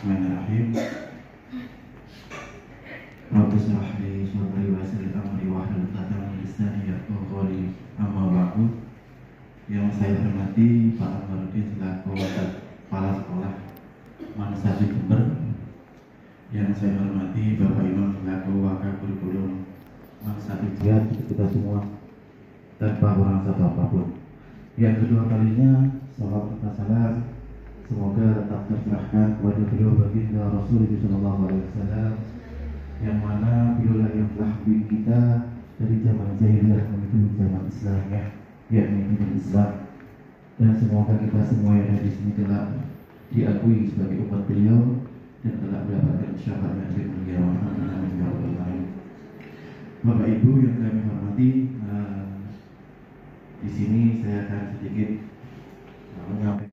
Bismillahirrahmanirrahim. Rabbi shrah li sadri wa yassir li amri wahlul 'uqdatam min lisani yafqahu qawli. Amma ba'du. Yang saya hormati Pak Amaruddin selaku Kepala Sekolah Manasati Jember. Yang saya hormati Bapak Imam selaku Wakil Kurikulum Manasati Jember, kita semua tanpa kurang satu apapun. Yang kedua kalinya, salam serta salam semoga tetap tercurahkan kepada beliau baginda Rasulullah Shallallahu Alaihi Wasallam, yang mana beliau yang telah bimbing kita dari zaman jahiliyah menuju zaman Islam, yakni zaman Islam. Dan semoga kita semua yang ada di sini telah diakui sebagai umat beliau dan telah mendapatkan syafaatnya di dunia akhirat. Bapak Ibu yang kami hormati, di sini saya akan sedikit menyampaikan.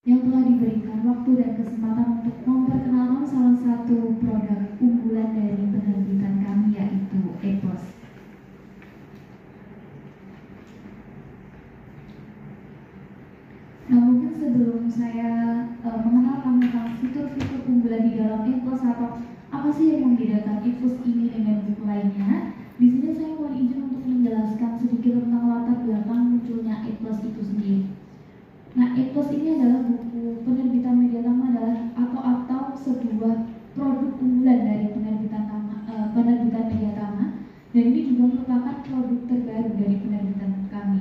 Yang telah diberikan waktu dan kesempatan untuk memperkenalkan salah satu produk unggulan dari penerbitan kami, yaitu EPOS. Nah, mungkin sebelum saya mengenalkan tentang fitur-fitur unggulan di dalam EPOS atau apa sih yang membedakan EPOS ini dengan buku lainnya, di sini saya mohon izin untuk menjelaskan sedikit tentang latar belakang munculnya EPOS itu sendiri. Nah, EPOS ini adalah buku penerbitan Mediatama atau sebuah produk unggulan dari penerbitan Mediatama, dan ini juga merupakan produk terbaru dari penerbitan kami.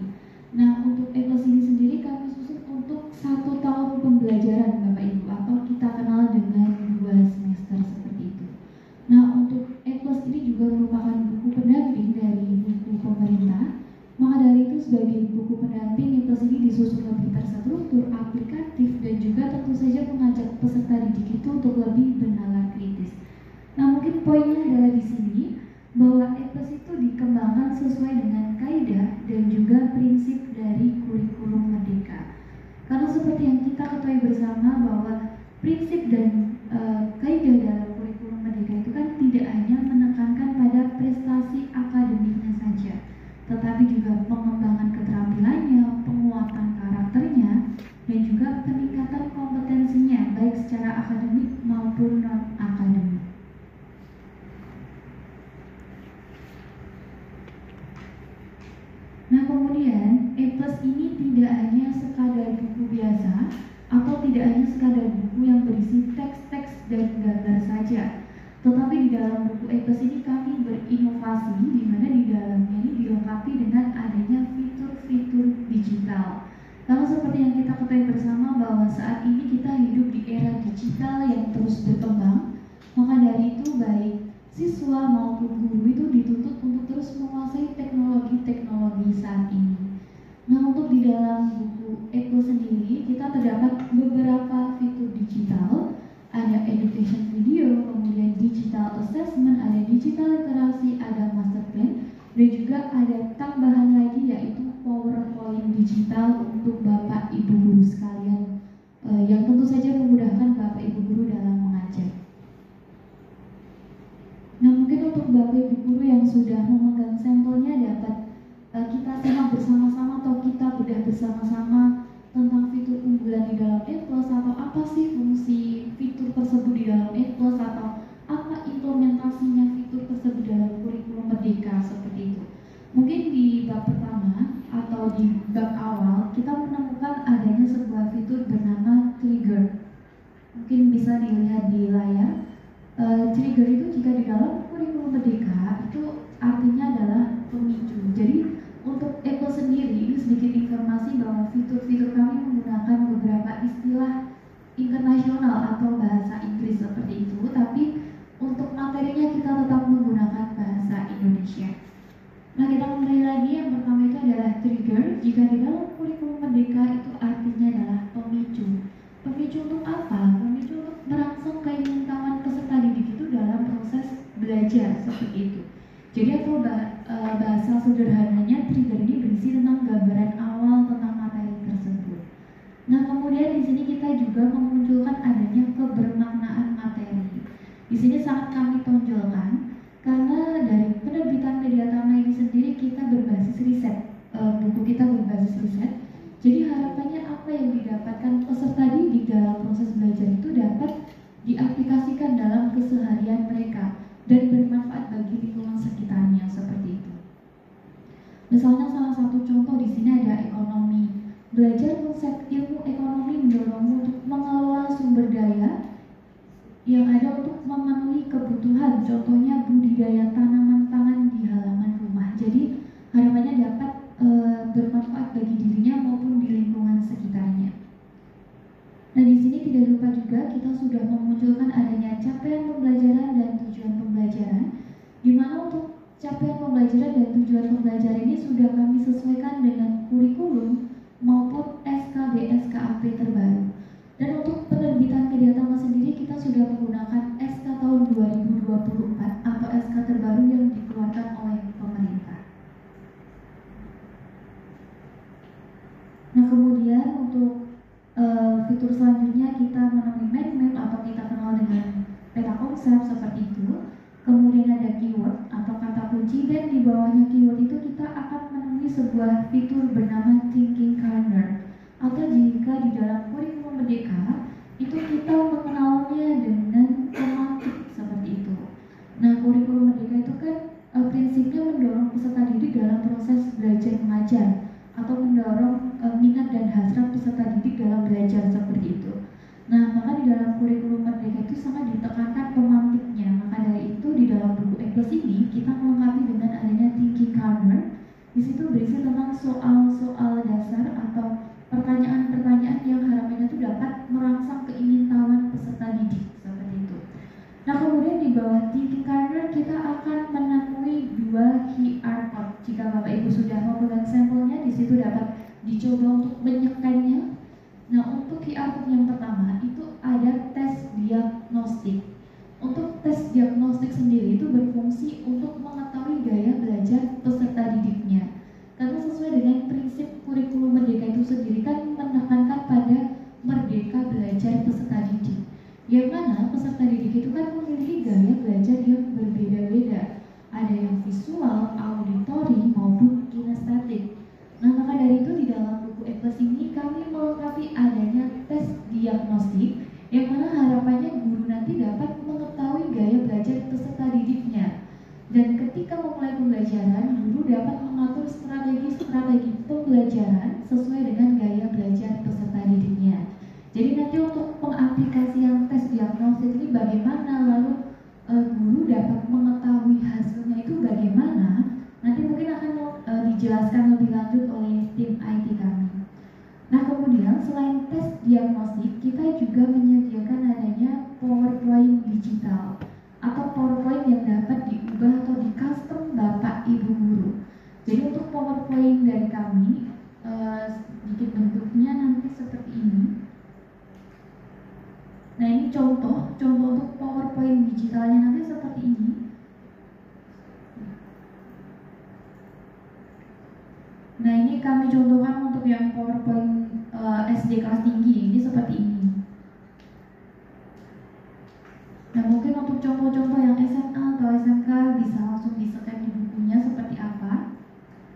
Nah, untuk EPOS ini sendiri kami susun untuk 1 tahun pembelajaran Bapak Ibu, atau kita kenal dengan 2 semester seperti itu. Nah, untuk EPOS ini juga merupakan buku pendamping dari buku pemerintah. Maka dari itu sebagai buku pendamping, EPOS ini disusun lebih terstruktur, aplikatif, dan juga tentu saja mengajak peserta didik itu untuk lebih bernalar kritis. Nah, mungkin poinnya adalah di sini bahwa EPOS itu dikembangkan sesuai dengan kaidah dan juga prinsip dari kurikulum merdeka. Karena seperti yang kita ketahui bersama bahwa prinsip dan kaidah dalam kurikulum merdeka itu kan tidak hanya menekankan pada prestasi akademiknya saja, tetapi juga pengembangan keterampilannya, penguatan karakternya, dan juga peningkatan kompetensinya baik secara akademik maupun non-akademik. Nah, kemudian EPOS ini tidak hanya sekadar buku biasa atau tidak hanya sekadar buku yang berisi teks-teks dan gambar saja, tetapi di dalam buku EPOS ini kami berinovasi, di mana di dalamnya ini dilengkapi dengan adanya fitur-fitur digital. Karena seperti yang kita ketahui bersama bahwa saat ini kita hidup di era digital yang terus berkembang, maka dari itu baik siswa maupun guru itu dituntut untuk terus menguasai teknologi-teknologi saat ini. Nah, untuk di dalam buku EPOS sendiri kita terdapat beberapa fitur digital. Ada education video, kemudian digital assessment, ada digital literasi, ada master plan, dan juga ada tambahan lagi yaitu PowerPoint digital untuk Bapak Ibu guru sekalian, yang tentu saja memudahkan Bapak Ibu guru dalam mengajar. Nah, mungkin untuk Bapak Ibu guru yang sudah memegang sampelnya dapat kita simak bersama-sama atau kita bedah bersama-sama tentang fitur unggulan di dalam EPOS, atau apa sih fungsi fitur tersebut di dalam EPOS, atau apa implementasinya fitur tersebut dalam kurikulum merdeka seperti itu. Mungkin di bab pertama atau di bab awal kita menemukan adanya sebuah fitur bernama trigger. Mungkin bisa dilihat di layar. Trigger itu jika di dalam kurikulum merdeka itu artinya adalah pemicu. Jadi untuk EPOS sendiri, ini sedikit informasi bahwa fitur-fitur kami menggunakan beberapa istilah internasional atau bahasa Inggris seperti itu, tapi untuk materinya kita tetap menggunakan bahasa Indonesia. Nah, kita mulai lagi. Yang pertama itu adalah trigger. Jika di dalam kurikulum merdeka itu artinya adalah pemicu. Pemicu untuk apa? Pemicu untuk merangsang keingin-tahuan peserta didik itu dalam proses belajar seperti itu. Jadi atau bahasa sederhananya, trigger ini berisi tentang gambaran awal tentang materi tersebut. Nah, kemudian di sini kita juga memunculkan adanya kebermaknaan materi. Di sini sangat kami tonjolkan karena dari penerbitan Media Tama ini sendiri kita berbasis riset, buku kita berbasis riset. Jadi harapannya apa yang didapatkan peserta didik dalam proses belajar itu dapat diaplikasikan dalam keseharian mereka dan bermanfaat bagi lingkungan sekitarnya seperti itu. Misalnya salah satu contoh di sini ada ekonomi. Belajar konsep ilmu ekonomi mendorongmu untuk mengelola sumber daya yang ada untuk memenuhi kebutuhan, contohnya budidaya tanaman pangan di halaman rumah. Jadi harapannya dapat bermanfaat bagi dirinya maupun di lingkungan sekitarnya. Nah, di sini tidak lupa juga kita sudah memunculkan adanya capaian pembelajaran dan tujuan pembelajaran, di mana untuk capaian pembelajaran dan tujuan pembelajaran ini sudah kami sesuaikan dengan kurikulum maupun SKB SKAP terbaru. Dan untuk penerbitan Media Tama sendiri kita sudah menggunakan SK tahun 2024 atau SK terbaru yang dikeluarkan oleh pemerintah. Nah, kemudian untuk fitur selanjutnya kita menemui mind map atau kita kenal dengan peta konsep seperti itu. Kemudian ada keyword atau kata kunci, dan di bawahnya keyword itu kita akan menemui sebuah fitur bernama thinking corner, atau jika di dalam kurikulum Merdeka itu kita mengenalnya dengan pemantik seperti itu. Nah, kurikulum Merdeka itu kan prinsipnya mendorong peserta didik dalam proses belajar mengajar atau mendorong minat dan hasrat peserta didik dalam belajar seperti itu. Nah, maka di dalam kurikulum Merdeka itu sangat ditekankan pemantiknya. Maka dari itu di dalam buku E+ ini kita melengkapi dengan adanya thinking corner. Di situ berisi tentang soal-soal dasar atau pertanyaan-pertanyaan yang harapannya itu dapat merangsang keingintahuan peserta didik seperti itu. Nah, kemudian di bawah thinking corner kita akan menemui dua QR code. Jika Bapak Ibu sudah mempegang sampelnya, di situ dapat dicoba untuk menyekannya. Nah, untuk QR code yang pertama itu ada tes diagnostik. Untuk tes diagnostik sendiri itu berfungsi untuk mengetahui gaya belajar peserta didiknya. Karena sesuai dengan prinsip kurikulum Merdeka itu sendiri kan menekankan pada merdeka belajar peserta didik. Yang mana peserta didik itu kan memiliki gaya belajar yang berbeda-beda. Ada yang visual, auditori, maupun kinestetik. Nah, maka dari itu di dalam buku E+ ini kami melengkapi adanya tes diagnostik, yang mana harapannya guru nanti dapat mengetahui gaya belajar peserta didiknya. Dan ketika memulai pembelajaran, guru dapat mengatur strategi pembelajaran sesuai dengan gaya belajar peserta didiknya. Jadi nanti untuk pengaplikasian tes diagnosis ini bagaimana, lalu guru dapat mengetahui hasilnya itu bagaimana, nanti mungkin akan dijelaskan lebih lanjut oleh tim IT kami. Nah, kemudian selain tes diagnostik, kita juga menyediakan adanya PowerPoint digital atau PowerPoint yang dapat diubah atau di custom Bapak Ibu guru. Jadi untuk PowerPoint dari kami, sedikit bentuknya nanti seperti ini. Nah, ini contoh untuk PowerPoint digitalnya nanti seperti ini. Nah, ini kami contohkan untuk yang PowerPoint SD kelas tinggi, ini seperti ini. Nah, mungkin untuk contoh-contoh yang SMA atau SMK bisa langsung di-scan di bukunya seperti apa.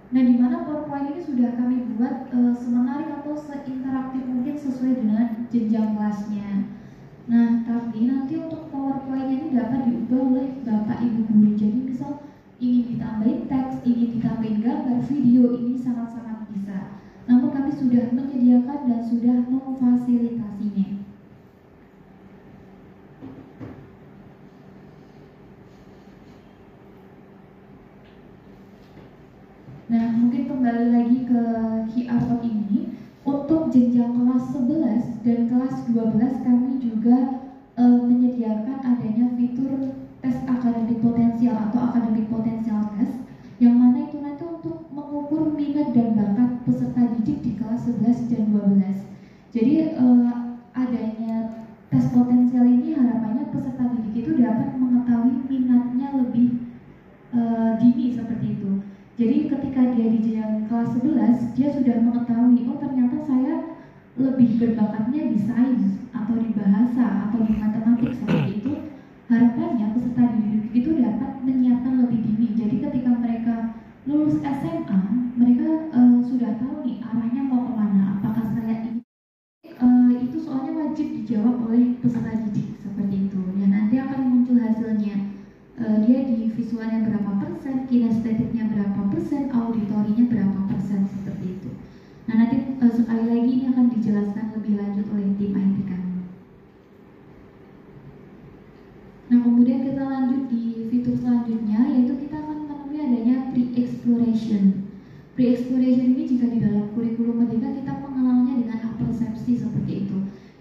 Nah, di mana PowerPoint ini sudah kami buat semenarik atau seinteraktif mungkin sesuai dengan jenjang kelasnya. Nah, tapi nanti untuk PowerPoint ini dapat diubah oleh Bapak Ibu guru. Jadi misal ingin ditambahin teks, ingin ditambahin gambar, video, ini sangat-sangat bisa. Namun kami sudah menyediakan dan sudah memfasilitasinya. Nah, mungkin kembali lagi ke QR code ini. Untuk jenjang kelas 11 dan kelas 12 kami juga menyediakan adanya fitur tes akademik potensial atau akademik potensial test, yang mana itu nanti untuk mengukur minat dan bakat peserta didik di kelas 11 dan 12. Jadi adanya tes potensial ini harapannya peserta didik itu dapat mengetahui minatnya lebih dini seperti itu. Jadi ketika dia di jenjang kelas 11, dia sudah mengetahui, oh ternyata saya lebih berbakatnya di sains atau di bahasa atau di matematik seperti itu. Harapan peserta didik itu dapat menyiapkan lebih dini. Jadi ketika mereka lulus SMA, mereka sudah tahu nih arahnya mau kemana. Apakah saya ingin itu soalnya wajib dijawab oleh peserta didik seperti itu. Ya nanti akan muncul hasilnya. Dia di visualnya berapa persen, kinestetiknya berapa persen, auditorinya berapa persen seperti itu. Nah nanti sekali lagi ini akan dijelaskan lebih lanjut oleh tim IT kami. Nah kemudian kita lanjut di fitur selanjutnya, yaitu kita akan menemui adanya pre-exploration. Pre-exploration ini jika di dalam kurikulum Merdeka kita mengenalnya dengan apersepsi seperti itu.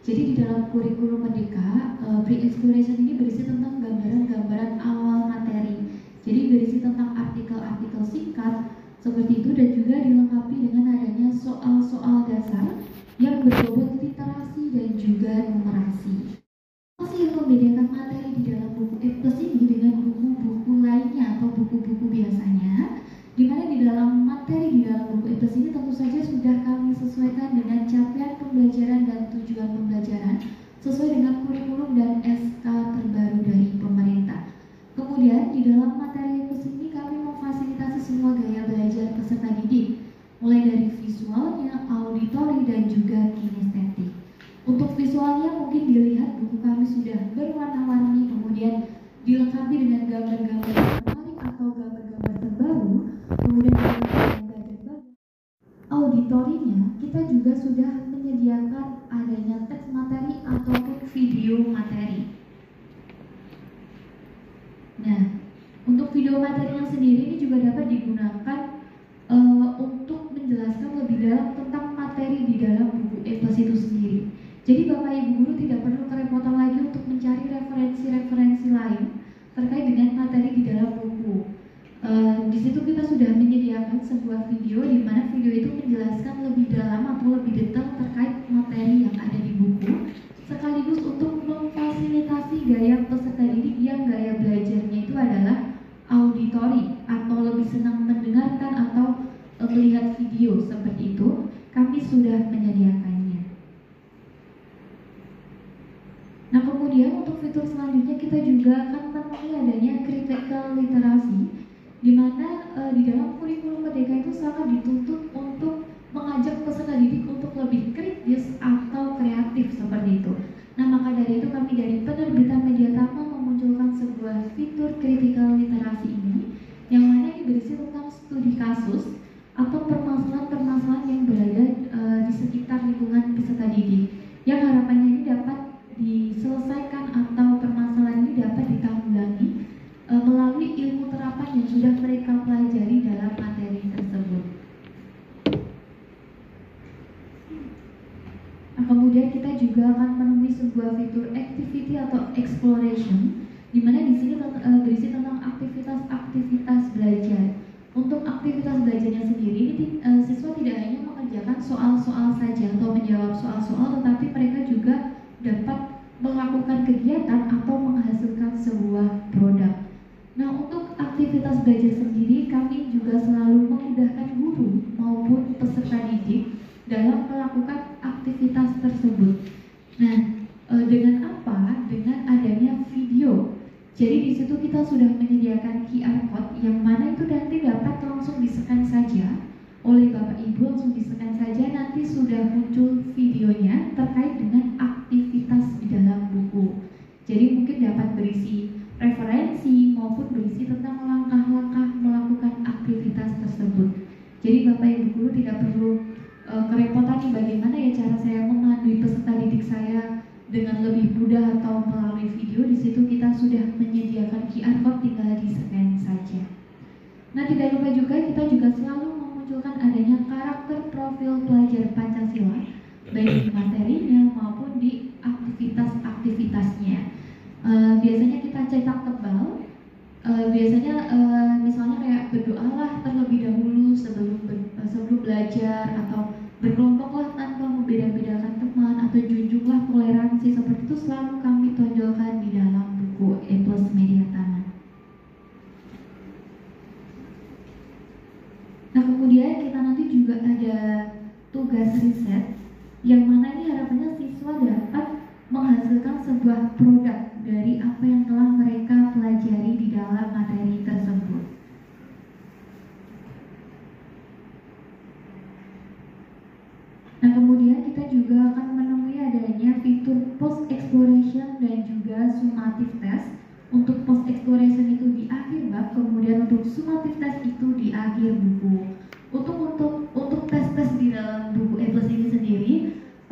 Jadi di dalam kurikulum Merdeka, pre-exploration ini berisi tentang gambaran-gambaran awal materi. Jadi berisi tentang artikel-artikel singkat seperti itu, dan juga dilengkapi dengan adanya soal-soal dasar yang berbobot literasi dan juga numerasi. Apa sih yang membedakan materi di dalam buku E+ ini dengan buku-buku lainnya atau buku-buku biasanya? Di mana di dalam materi di dalam buku E+ ini tentu saja sudah kami sesuaikan dengan capaian pembelajaran dan tujuan pembelajaran sesuai dengan kurikulum dan SK terbaru dari pemerintah. Kemudian di dalam materi E+ ini kami memfasilitasi semua gaya belajar peserta didik, mulai dari visualnya, auditori, dan juga kinestetik. Untuk visualnya mungkin dilihat buku kami sudah berwarna-warni, kemudian dilengkapi dengan gambar-gambar menarik atau gambar-gambar terbaru, kemudian dilengkapi dengan badan-badan. Auditorinya kita juga sudah menyediakan adanya teks materi ataupun video materi. Nah, untuk video materinya sendiri ini juga dapat digunakan untuk menjelaskan lebih dalam tentang materi di dalam buku E+ itu sendiri. Jadi Bapak Ibu Guru tidak perlu kerepotan lagi untuk mencari referensi-referensi lain terkait dengan materi di dalam buku. Di situ kita sudah menyediakan sebuah video di mana video itu menjelaskan lebih dalam atau lebih detail terkait materi yang ada di buku, sekaligus untuk memfasilitasi gaya peserta didik yang gaya belajarnya itu adalah auditori atau lebih senang mendengarkan atau melihat video seperti itu. Kami sudah menyediakannya. Nah kemudian untuk fitur selanjutnya kita juga akan menemui adanya critical literasi, di mana di dalam kurikulum Merdeka itu sangat dituntut untuk mengajak peserta didik untuk lebih kritis atau kreatif seperti itu. Nah maka dari itu kami dari penerbitan Mediatama memunculkan sebuah fitur critical literasi ini, yang mana ini berisi tentang studi kasus atau permasalahan-permasalahan yang berada di sekitar lingkungan peserta didik, yang harapannya ini dapat diselesaikan atau permasalahan ini dapat ditanggulangi melalui ilmu terapan yang sudah mereka pelajari dalam materi tersebut. Nah, kemudian kita juga akan menemui sebuah fitur activity atau exploration, di mana di sini berisi tentang aktivitas-aktivitas belajar. Untuk aktivitas belajarnya sendiri, ini siswa tidak hanya mengerjakan soal-soal saja atau menjawab soal-soal, tetapi mereka juga dapat melakukan kegiatan atau menghasilkan sebuah produk. Nah, untuk aktivitas belajar sendiri, kami juga selalu memudahkan guru maupun peserta didik dalam melakukan aktivitas tersebut. Nah, dengan apa? Dengan adanya video. Jadi di situ kita sudah menyediakan QR code yang mana itu nanti dapat langsung di-scan saja oleh Bapak Ibu, langsung di-scan saja, nanti sudah muncul videonya terkait dengan aktivitas di dalam buku. Jadi mungkin dapat berisi referensi maupun berisi tentang langkah-langkah melakukan aktivitas tersebut. Jadi Bapak Ibu Guru tidak perlu kerepotan nih bagaimana ya cara saya memandu peserta didik saya dengan lebih mudah atau melalui video. Di situ kita sudah menyediakan QR code, tinggal di-scan saja. Nah, tidak lupa juga kita juga selalu memunculkan adanya karakter profil pelajar Pancasila, baik di materinya maupun di aktivitas-aktivitasnya. Biasanya kita cetak tebal. Biasanya misalnya kayak berdoalah terlebih dahulu sebelum belajar, atau berkelompoklah tanpa membeda-bedakan teman, atau junjunglah toleransi, seperti itu selalu kami tonjolkan di dalam buku E+ Mediatama. Nah kemudian kita nanti juga ada tugas riset, yang mana ini harapannya siswa dapat menghasilkan sebuah produk dari apa yang telah mereka pelajari juga akan menemui adanya fitur post exploration dan juga summative test. Untuk post exploration itu di akhir bab, kemudian untuk summative test itu di akhir buku. Untuk tes-tes di dalam buku E+ ini sendiri,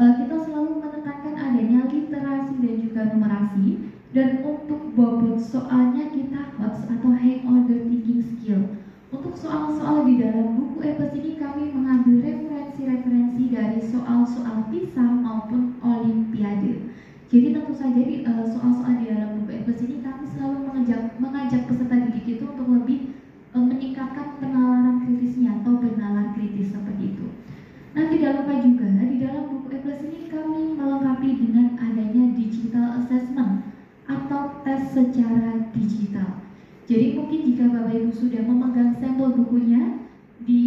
kita selalu menekankan adanya literasi dan juga numerasi. Dan untuk bobot soalnya kita HOTS atau High Order Thinking Skill. Untuk soal-soal di dalam buku E+ ini kami mengambil referensi-referensi dari soal-soal PISA maupun Olimpiade. Jadi tentu saja di soal-soal di dalam buku E+ ini kami selalu mengajak peserta didik itu untuk lebih meningkatkan penalaran kritisnya atau bernalar kritis seperti itu. Nah, tidak lupa juga di dalam buku E+ ini kami melengkapi dengan adanya digital assessment atau tes secara digital. Jadi mungkin jika Bapak Ibu sudah memegang sampel bukunya di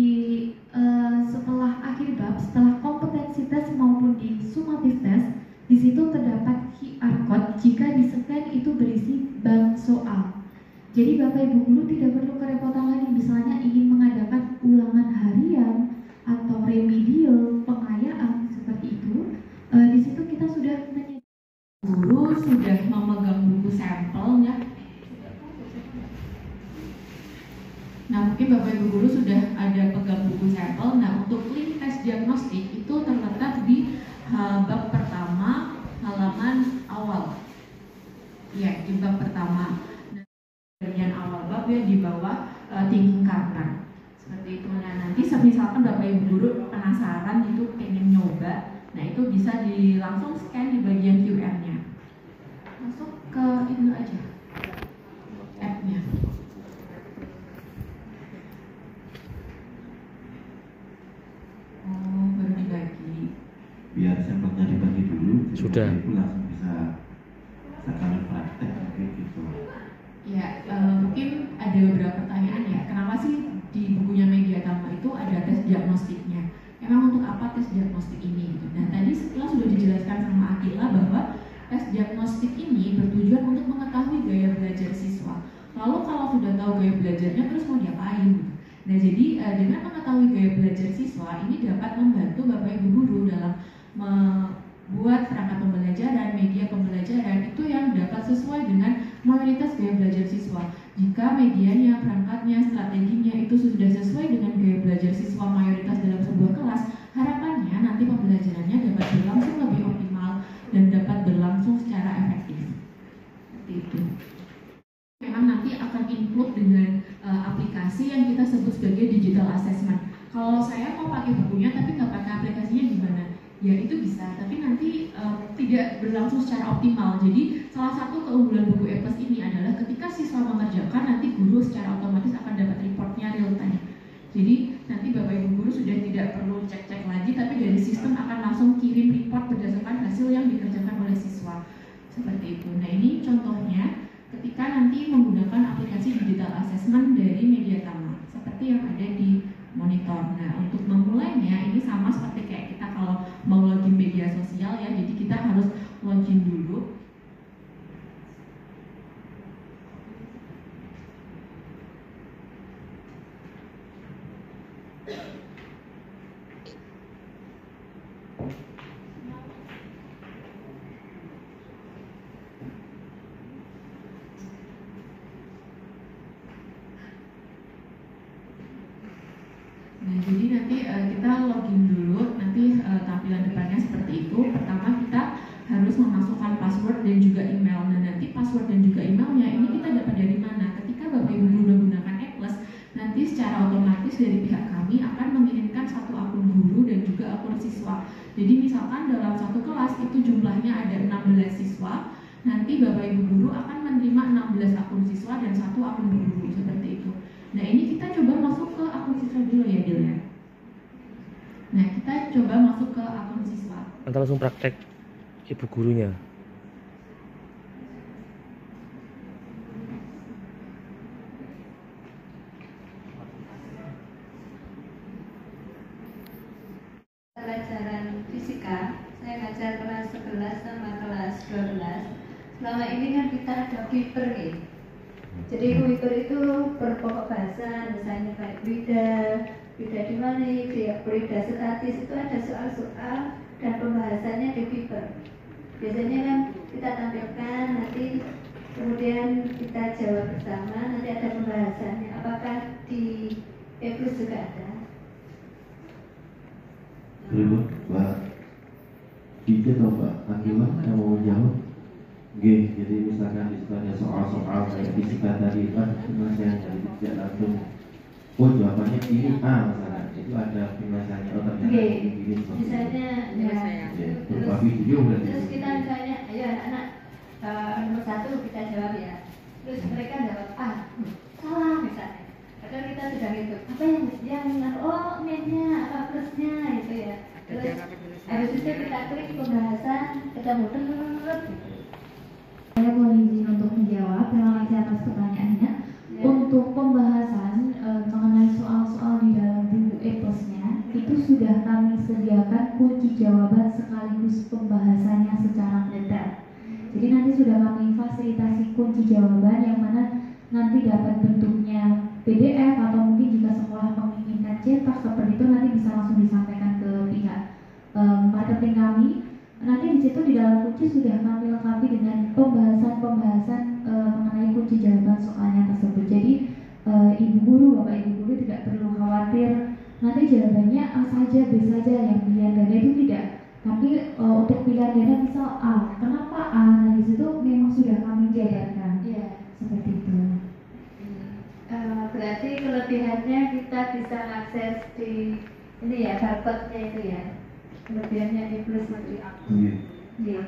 setelah akhir bab, setelah kompetensi tes maupun di summative test, di situ terdapat QR code. Jika di-scan itu berisi bank soal. Jadi Bapak Ibu guru tidak perlu kerepotan lagi, misalnya ingin mengadakan ulangan harian atau remedial, pengayaan seperti itu. Di situ kita sudah guru sudah memegang buku sampelnya. Nah, mungkin Bapak Ibu guru sudah ada pegang buku sampel. Nah, untuk link tes diagnostik itu terletak di bab pertama halaman awal. Ya, di bab pertama. Nah, bagian awal bab ya di bawah thinking karena seperti itu. Nah, nanti misalkan Bapak Ibu guru penasaran itu pengen nyoba, nah itu bisa langsung scan di bagian QR-nya. Masuk ke itu aja app-nya. Oh, baru dibagi. Biar sampelnya dibagi dulu. Sudah. Itu langsung bisa sekalian praktek kayak gitu. Ya, mungkin ada beberapa pertanyaan ya. Kenapa sih di bukunya Mediatama itu ada tes diagnostiknya? Emang untuk apa tes diagnostik ini? Gitu. Nah, tadi setelah sudah dijelaskan sama Akila bahwa tes diagnostik ini bertujuan untuk mengetahui gaya belajar siswa. Lalu kalau sudah tahu gaya belajarnya, terus mau diapain? Nah, jadi dengan mengetahui gaya belajar siswa ini dapat membantu Bapak Ibu guru dalam membuat perangkat pembelajaran, media pembelajaran itu yang dapat sesuai dengan mayoritas gaya belajar siswa. Jika medianya, perangkatnya, strateginya itu sudah sesuai dengan gaya belajar siswa mayoritas dalam sebuah kelas, harapannya nanti pembelajarannya dapat berlangsung lebih optimal dan dapat berlangsung secara efektif. Seperti itu. Memang nanti akan include dengan aplikasi yang kita sebut sebagai digital assessment. Kalau saya mau pakai bukunya tapi nggak pakai aplikasinya gimana? Ya itu bisa, tapi nanti tidak berlangsung secara optimal. Jadi salah satu keunggulan buku E+ ini adalah ketika siswa mengerjakan, nanti guru secara otomatis akan dapat reportnya real time. Jadi nanti Bapak Ibu guru sudah tidak perlu cek-cek lagi, tapi dari sistem akan langsung kirim report berdasarkan hasil yang dikerjakan oleh siswa. Seperti itu. Nah, ini contohnya ketika nanti menggunakan aplikasi digital assessment dari Mediatama seperti yang ada di monitor. Nah, untuk memulainya ini sama seperti kayak kita kalau mau login media sosial ya, jadi kita harus login dulu. Nah, jadi nanti kita login dulu, nanti tampilan depannya seperti itu. Pertama kita harus memasukkan password dan juga email. Nah, nanti password dan juga emailnya ini kita dapat dari mana? Ketika Bapak Ibu guru menggunakan E+, nanti secara otomatis dari pihak kami akan mengirimkan satu akun guru dan juga akun siswa. Jadi misalkan dalam satu kelas itu jumlahnya ada 16 siswa, nanti Bapak Ibu guru akan menerima 16 akun siswa dan satu akun guru, seperti itu. Nah, ini kita coba masuk ke akun siswa dulu ya, Dil ya. Nah, kita coba masuk ke akun siswa. Nanti langsung praktek ibu gurunya. Pelajaran fisika, saya ngajar kelas 11 sama kelas 12. Selama ini kan kita ada Kuiper nih. Jadi Kuiper itu berpokok bahasa, misalnya kayak beda di mana, beda statis itu ada soal-soal dan pembahasannya di Fiverr. Biasanya kan kita tampilkan, nanti kemudian kita jawab bersama, nanti ada pembahasannya. Apakah di e-plus juga ada? Berikut Pak Dija atau Pak Akila yang mau menjawab. Oke, jadi misalkan di situ ada soal-soal kayak fisika tadi kan, penyelesaian dari tidak langsung. Oh jawabannya ini A misalnya, itu ada penyelesaiannya. Oh ternyata Oke. ini Misalnya ya, berupa video berarti. terus kita misalnya, ayo anak-anak nomor 1 kita jawab ya. Terus mereka jawab salah misalnya. Padahal kita sudah gitu. Apa yang oh minusnya apa plusnya itu ya. Terus habis itu kita klik pembahasan, kita muter gitu. Saya mohon izin untuk menjawab. Terima kasih atas pertanyaannya. Untuk pembahasan mengenai soal-soal di dalam buku e-plusnya itu sudah kami sediakan kunci jawaban sekaligus pembahasannya secara mendetail. Jadi nanti sudah kami fasilitasi kunci jawaban yang mana nanti dapat bentuknya PDF atau mungkin jika sekolah menginginkan cetak seperti itu nanti bisa langsung disampaikan ke pihak marketing kami. Nanti di situ di dalam kunci sudah kami lengkapi dengan pembahasan mengenai kunci jawaban soalnya tersebut. Jadi ibu guru, bapak ibu guru tidak perlu khawatir nanti jawabannya A saja, B saja yang pilihan ganda itu tidak. Tapi untuk pilihan ganda misal A, kenapa A? Nah di situ memang sudah kami jabarkan. Iya. Seperti itu. Berarti kelebihannya kita bisa akses di ini ya, barcode-nya itu ya. Kelebihannya di plus itu. Iya. Iya.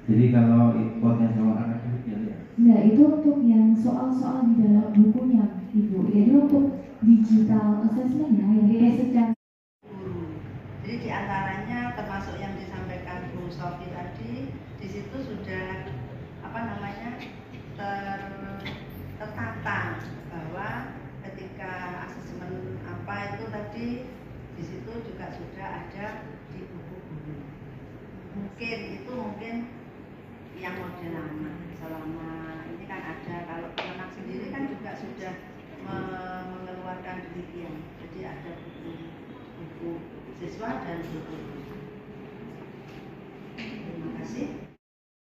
Jadi kalau potensial anak itu ya. Nah itu untuk yang soal-soal di dalam bukunya ibu. Jadi untuk digital assessment-nya yang kita secara Jadi di antaranya termasuk yang disampaikan Bu Sofi tadi, di situ sudah tertata bahwa ketika asesmen apa itu tadi di situ juga sudah ada di buku guru. Mungkin yang model lama selama ini kan ada, kalau anak sendiri kan juga sudah mengeluarkan demikian. Jadi ada buku siswa dan buku guru. Terima kasih.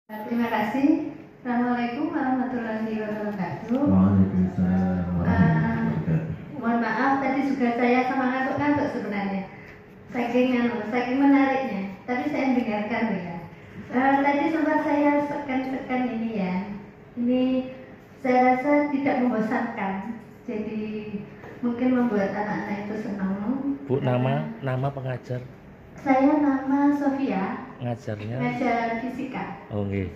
Terima kasih. Assalamualaikum warahmatullahi wabarakatuh. Waalaikumsalam warahmatullahi wabarakatuh. Mohon maaf tadi juga saya sama ngantuk-ngantuk sebenarnya. Saking menariknya. Tapi saya dengarkan ya. Tadi sempat saya sekan ini ya. Ini saya rasa tidak membosankan. Jadi mungkin membuat anak-anak itu senang. Bu, nama pengajar Saya nama Sofia, ngajarnya. ngajar fisika. Oh nggih.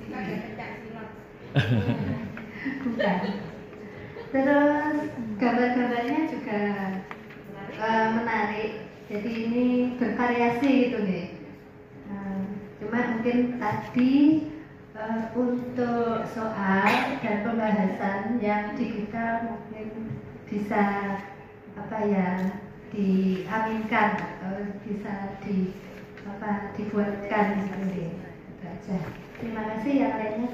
Bukan. Terus gambar-gambarnya juga menarik. Jadi ini bervariasi gitu nih. Cuma mungkin tadi untuk soal dan pembahasan yang digital mungkin bisa diaminkan atau bisa dibuatkan sendiri. Itu aja. Terima kasih yang lainnya.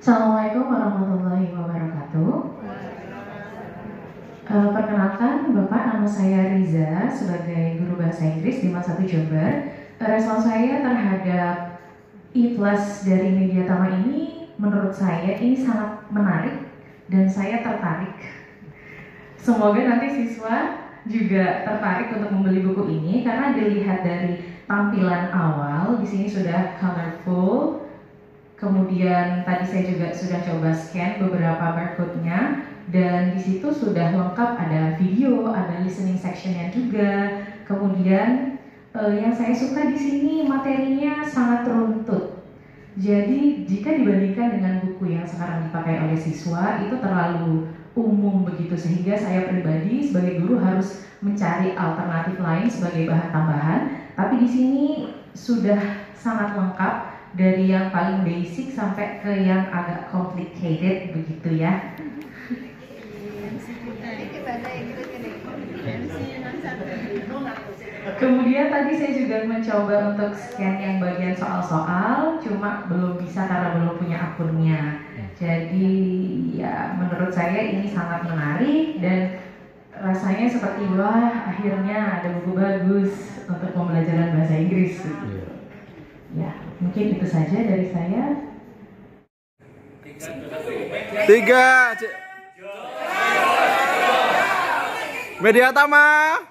Assalamualaikum warahmatullahi wabarakatuh. Perkenalkan Bapak, nama saya Riza sebagai guru bahasa Inggris di Mas 1 Jember. Respon saya terhadap e-plus dari Media Tama ini menurut saya ini sangat menarik dan saya tertarik. Semoga nanti siswa juga tertarik untuk membeli buku ini karena dilihat dari tampilan awal di sini sudah colorful. Kemudian tadi saya juga sudah coba scan beberapa barcode-nya dan di situ sudah lengkap, ada video, ada listening section-nya juga. Kemudian yang saya suka di sini materinya sangat runtut. Jadi jika dibandingkan dengan buku yang sekarang dipakai oleh siswa itu terlalu umum begitu, sehingga saya pribadi sebagai guru harus mencari alternatif lain sebagai bahan tambahan. Tapi di sini sudah sangat lengkap dari yang paling basic sampai ke yang agak complicated begitu ya. Kemudian tadi saya juga mencoba untuk scan yang bagian soal-soal, cuma belum bisa karena belum punya akunnya. Jadi ya menurut saya ini sangat menarik dan rasanya seperti wah akhirnya ada buku bagus untuk pembelajaran bahasa Inggris. Ya, mungkin itu saja dari saya. 3 Media Tama.